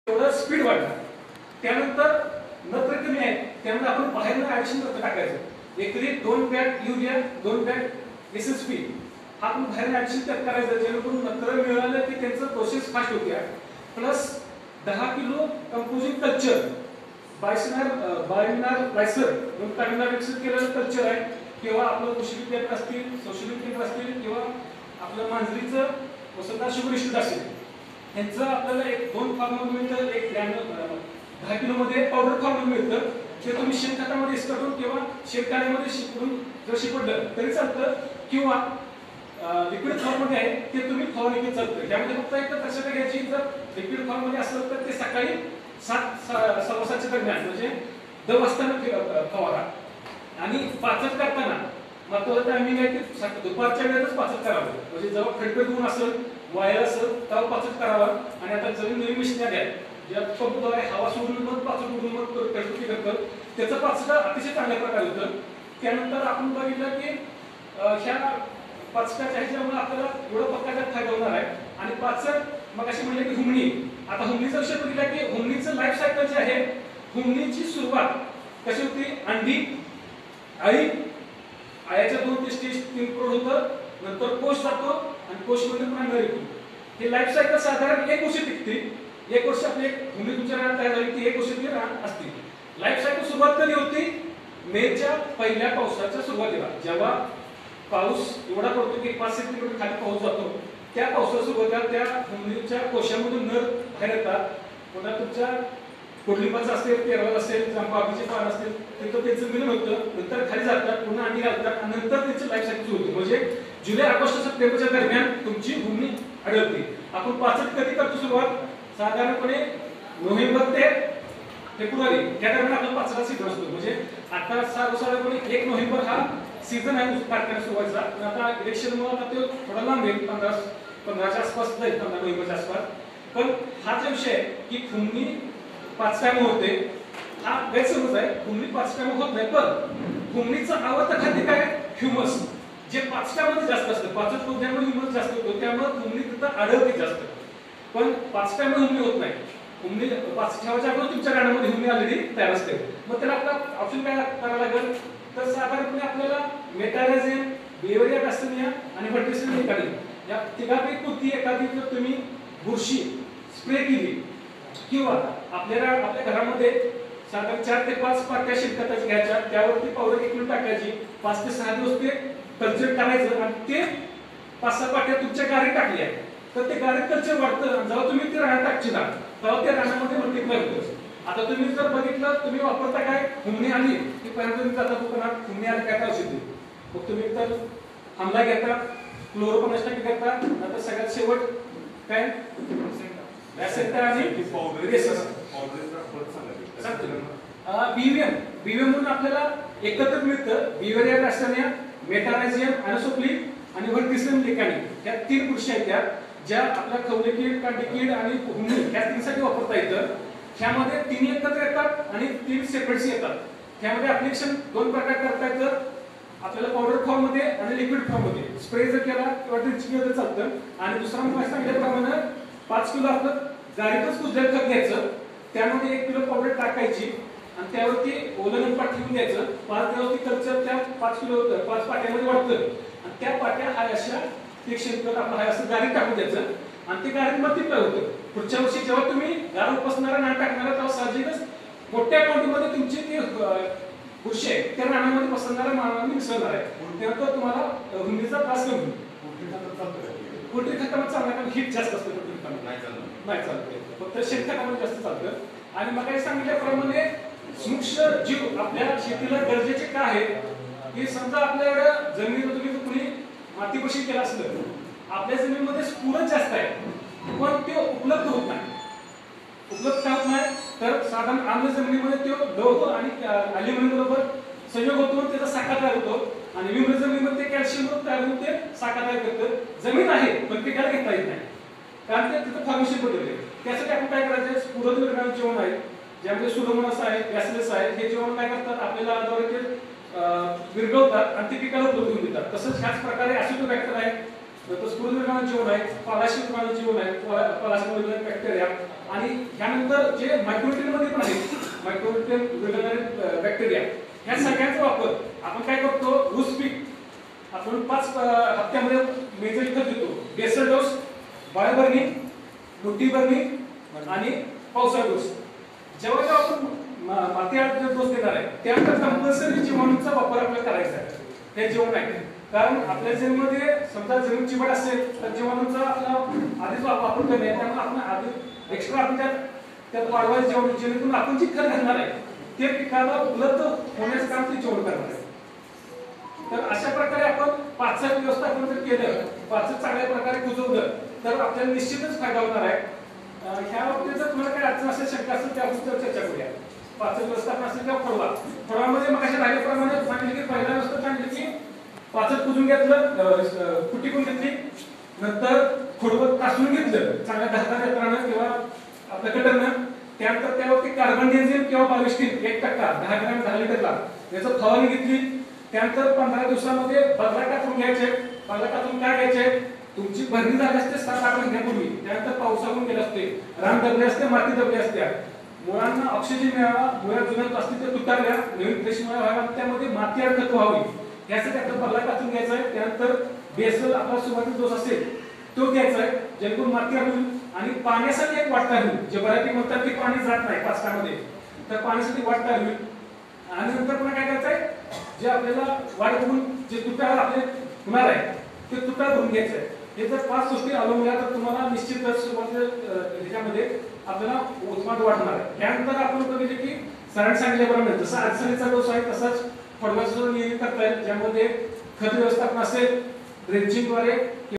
तेवढं स्पीड वाढणार. त्यानंतर नत्र कमी आहे त्यामुळे आपण बाहेरनं ऍडिशन नत्र टाकायचं. एकरी 2 बॅग युरिया 2 बॅग एसएसपी हा आपण बाहेरनं ऍडिशन त्यात करायचं, जेणेकरून नत्र मिळालं की त्यांचं प्रोसेस फास्ट होते. प्लस 10 किलो कंपोजिंग कल्चर बायोनार लायसर मिक्सर केलेलं कल्चर आहे, किंवा आपलं कृषी विद्यापीठ असतील, संशोधन केंद्र असतील, किंवा आपलं मांजरीचं वसंतदार शुगर इन्स्टिट्यूट असेल, यांचं आपल्याला एक 2 फॉर्म मिळतं. एक 10 किलो मध्ये पावडर फॉर्म मिळतं, ते तुम्ही शेणखतामध्ये शिकवून किंवा शेणखतामध्ये शिकवून जर शिकवलं तरी चालतं, किंवा लिक्विड फॉर्म मध्ये आहे ते तुम्ही फवारणी चालतं. त्यामध्ये फक्त एक कशाला घ्यायची, जर लिक्विड फॉर्म मध्ये असेल तर ते सकाळी 7:15 दरम्यान म्हणजे 10 वाजता फवारा. आणि पाचट करताना महत्वाचं टायमिंग आहे की दुपारच्या वेळेतच पाचट करावं, म्हणजे जेव्हा खडखड ऊन असेल वायर असेल तेव्हा पाचट करावं. आणि आता नवीन मशीन आल्या ज्या पंपद्वारे हवा सोडून मग पाचट उडून मग कडकुटी करतं, त्याचं पाचट अतिशय चांगल्या प्रकारे होतं. त्यानंतर आपण बघितलं की ह्या पाचटाच्या ह्याच्यामुळे आपल्याला एवढा प्रकारचा फायदा होणार आहे. आणि पाचट मग अशी म्हणजे की हुमणी, आता हुमणीचा विषय बघितला की हुमणीचं लाईफ सायकल जे आहे, हुमणीची सुरुवात कशी होती, अंडी, अळी, आयाच्या 2 ते 3 प्रौढ होतं, नंतर कोश जातो आणि कोशमध्ये पुन्हा नर येतो. हे लाईफ सायकल साधारण 1 वर्ष टिकते. 1 वर्ष आपली हुमणी तुमच्या रानात तयार झाली की 1 वर्ष ती रान असते. लाईफ सायकल सुरुवात कधी होती, मेच्या पहिल्या पावसाच्या सुरुवातीला, जेव्हा पाऊस एवढा पडतो की 5 सेंटीमीटर खाली पाऊस जातो, त्या पावसाच्या सुरुवातीला त्या हुमणीच्या कोशामधून नर बाहेर येतात. पुन्हा तुमच्या कडुलिंबाचं असेल, पेरवाचं असेल, जांबाचे पान असतील, तिथं त्यांचं मिलन होतं, नंतर खाली जातात, पुन्हा अंडी घालतात आणि नंतर त्यांची लाईफ सायकल सुरू होते. म्हणजे जुलै ऑगस्ट सप्टेंबरच्या दरम्यान तुमची हुमणी आढळते. आपण पाचट कधी करतो सुरुवात, साधारणपणे नोव्हेंबर ते फेब्रुवारी या दरम्यान आपण पाचटा सीझन असतो. म्हणजे आता साधारणपणे 1 नोव्हेंबर हा सीझन आहे कारखान्यात सुरुवातीचा. पण आता इलेक्शनमुळे आता तो थोडा लांब आहे, 15च्या आसपास जाईल, 15 नोव्हेंबरच्या आसपास. पण हा जो विषय की हुमणी 5 टाइम होते, हा गैरसमज आहे. हुमणी 5 टाइम होत नाही, पण हुमणीचं आवडतं खाद्य काय, ह्युमस, जे 5 टाइममध्ये जास्त असतं. 5 टोक्यामध्ये ह्युमस जास्त होतो, त्यामुळे हुमणी तिथं आढळते जास्त. पण 5 टाइम हुमणी होत नाही. हुमणी 5 ठेवायच्या अगोदर तुमच्या रानामध्ये हुमणी ऑलरेडी तयार असते. मग त्याला आपला ऑप्शन काय करावं लागेल, तर साधारणपणे आपल्याला मेटारायझिन, बेवरिया बॅसिलिया आणि व्हर्टिसिलिन एखादी या तिघापैकी कोणती एखादी जर तुम्ही बुरशी स्प्रे केली, किंवा आपल्या घरामध्ये साधारण 4 ते 5 पाट्या शेणखताच्या घ्यायच्या, त्यावरती पावडर 1 किलो टाकायची, 5 ते 6 दिवस ते कल्चर करायचं, आणि ते 5-6 पाट्या तुमच्या गाडीत टाकल्या तर ते गाडीत कल्चर वाढतं. जेव्हा तुम्ही ते रानात टाकशीला तेव्हा त्या रानामध्ये मल्टिप्लाय होतं. आता तुम्ही जर बघितलं, तुम्ही वापरता काय, हुमणी आली की पहिल्यांदा तुम्ही जाता दुकानात, हुमणी आली काय औषध देऊ, मग तुम्ही तर आमला घेता, क्लोरोपनाशक घेता, नंतर सगळ्यात शेवट काय ऍसेटा आणि बीव्हीएम म्हणून आपल्याला एकत्र मिळतं. बिवेरिया बॅसिलिया, मेटारायझियम, अॅनोसोप्लिन आणि व्हर्टिसिलिन लेकानी, या 3 बुरशी आहेत त्या, ज्या आपल्या खवले कीड, कांडी कीड आणि हुमणी या 3साठी वापरता येतं. ह्यामध्ये 3 एकत्र येतात आणि 3 सेपरेट येतात. त्यामध्ये ऍप्लिकेशन 2 प्रकार करता येतं, आपल्याला पावडर फॉर्म मध्ये आणि लिक्विड फॉर्म मध्ये. स्प्रे जर केला किंवा ड्रिंचिंग केलं तर चालतं. आणि दुसरा म्हणजे सांगितल्याप्रमाणे 5 किलो आपलं गाडीतच कुजलेलं खत घ्यायचं, त्यामध्ये 1 किलो पावडर टाकायची आणि त्यावरती ओलं नंपाट ठेवून द्यायचं. 5 दिवस ती कल्चर त्या 5 पाट्यामध्ये वाढतं आणि त्या पाट्या हाय अशा ते शेणखत आपलं हाय असं गाडीत टाकून द्यायचं आणि ते गाडीत मल्टिप्लाय होतं. पुढच्या वर्षी जेव्हा तुम्ही गाड उपसणारा नाण टाकणार तेव्हा साहजिकच मोठ्या क्वांटिटीमध्ये तुमची ती बुरशी आहे त्या रानामध्ये पसरणाऱ्या मानवाने मिसळणार आहे. त्यानंतर तुम्हाला हुमणीचा त्रास कमी होईल. पोल्ट्री खतामध्ये चालणार, कारण हीट जास्त असतं पोल्ट्री खतामध्ये नाही चालतं, फक्त शेणखतामध्ये जास्त चालतं. आणि मग काही सांगितल्याप्रमाणे सूक्ष्म जीव आपल्या शेतीला गरजेचे का आहे, की समजा आपल्याकडे जमिनीत तुम्ही कुणी मातीपाशी केलं असलं, आपल्या जमिनीमध्ये स्फुरद जास्त आहे पण ते उपलब्ध होत नाही. उपलब्ध का होत नाही, तर साधारण आम्ल जमिनीमध्ये ते लोह आणि अल्युमिनियम बरोबर संयोग होतो, त्याचा साखा तयार होतो, आणि विम्र जमिनीमध्ये ते कॅल्शियम तयार होऊन ते साखा तयार करतं. जमीन आहे पण पिकाला घेता येत नाही, कारण ते तिथं फॉर्मेशन बदलले. त्यासाठी आपण काय करायचं, स्फुरद विरघळणारे जीवन आहे, ज्यामध्ये सुडोमोनास आहे, बॅसिलस आहे, हे जीवन काय करतात, आपल्याला विरघळतात आणि ते पिकाला उपलब्ध होऊन देतात. तसंच ह्याच प्रकारे ऍसिडोबॅक्टर आहे, नंतर स्फुरद जीवन आहे, पालाशी जीवन आहे, पालाशी बॅक्टेरिया, आणि ह्यानंतर जे मायक्रोन्युट्रिएंट मध्ये पण आहेत मायक्रोन्युट्रिएंट विरघळणारे बॅक्टेरिया, ह्या सगळ्यांचा वापर आपण काय करतो, ऊस पीक आपण 5 हप्त्यामध्ये मेजर खत देतो, बेसल डोस, बाळभरणी, मोठी भरणी आणि पावसाळी डोस. जेव्हा आपण माती आधारित डोस देणार आहे त्यानंतर कंपल्सरी जीवाणूचा वापर आपल्याला करायचा आहे. हे जीवन आहे, कारण आपल्या जमिनीमध्ये समजा जमीन चिमट असेल तर जीवाणूचा आपला आधीच वापर करणे, त्यामुळे आपण आधी एक्स्ट्रा आपण त्यात वाढवायचं जीवाणू, जेणेकरून आपण जे खत घालणार आहे ते पिकाला उपलब्ध होण्याचं काम ते जीवन करणार आहे. तर अशा प्रकारे आपण 5 व्यवस्थापन जर केलं, 5 चांगल्या प्रकारे कुजवलं तर आपल्याला निश्चितच फायदा होणार आहे. ह्या बाबतीत जर तुम्हाला काही अडचण असेल, शंका असेल, त्याबद्दल चर्चा करूया. 5 व्यवस्थापन असेल किंवा फळवामध्ये मग अशा राहिल्याप्रमाणे सांगितले की पहिल्या व्यवस्था सांगितली की 5 कुजून घेतलं, कुटी करून घेतली, नंतर खोडवत तासून घेतलं चांगल्या धारदार यंत्रानं किंवा आपल्या कटरनं, त्यानंतर त्यावरती कार्बन डेन्झिम किंवा बायोस्टीन 1% 10 ग्रॅम 10 लिटरला याचं फवारणी घेतली. त्यानंतर 15 दिवसामध्ये बगला टाकून घ्यायचे. बगला टाकून काय घ्यायचे, तुमची भरणी झाली असते 7-8 महिन्यापूर्वी, त्यानंतर पावसाळून गेले असते, रान दबले असते, माती दबली असते, मुळांना ऑक्सिजन मिळावा, मुळा जुन्यात असतील ते तुटारल्या, नवीन फ्रेश मुळा व्हावा, त्यामध्ये माती अडकत व्हावी यासाठी आपल्याला बगला टाकून घ्यायचा आहे. त्यानंतर बेसल आपला सुरुवातीचा डोस असेल तो घ्यायचा आहे, जेणेकरून माती अडून आणि पाण्यासाठी एक वाट तयार होईल. जे बऱ्यापैकी म्हणतात की पाणी जात नाही पाचकामध्ये, तर पाण्यासाठी वाट तयार होईल. आणि नंतर पुन्हा काय करायचं आहे, जे आपल्याला वाट बघून जे तुटाळ आपले होणार आहे ते तुटाळ भरून घ्यायचं आहे. हे जर 5 गोष्टी अवलंबल्या तर तुम्हाला निश्चितच सुरुवातीच्या ह्याच्यामध्ये आपल्याला उत्पादन वाढणार आहे. त्यानंतर आपण बघितले की सरांनी सांगितल्याप्रमाणे जसा अडचणीचा डोस आहे तसाच फळबागाचं नियोजन करता येईल, ज्यामध्ये खत व्यवस्थापन असेल, ड्रेंचिंगद्वारे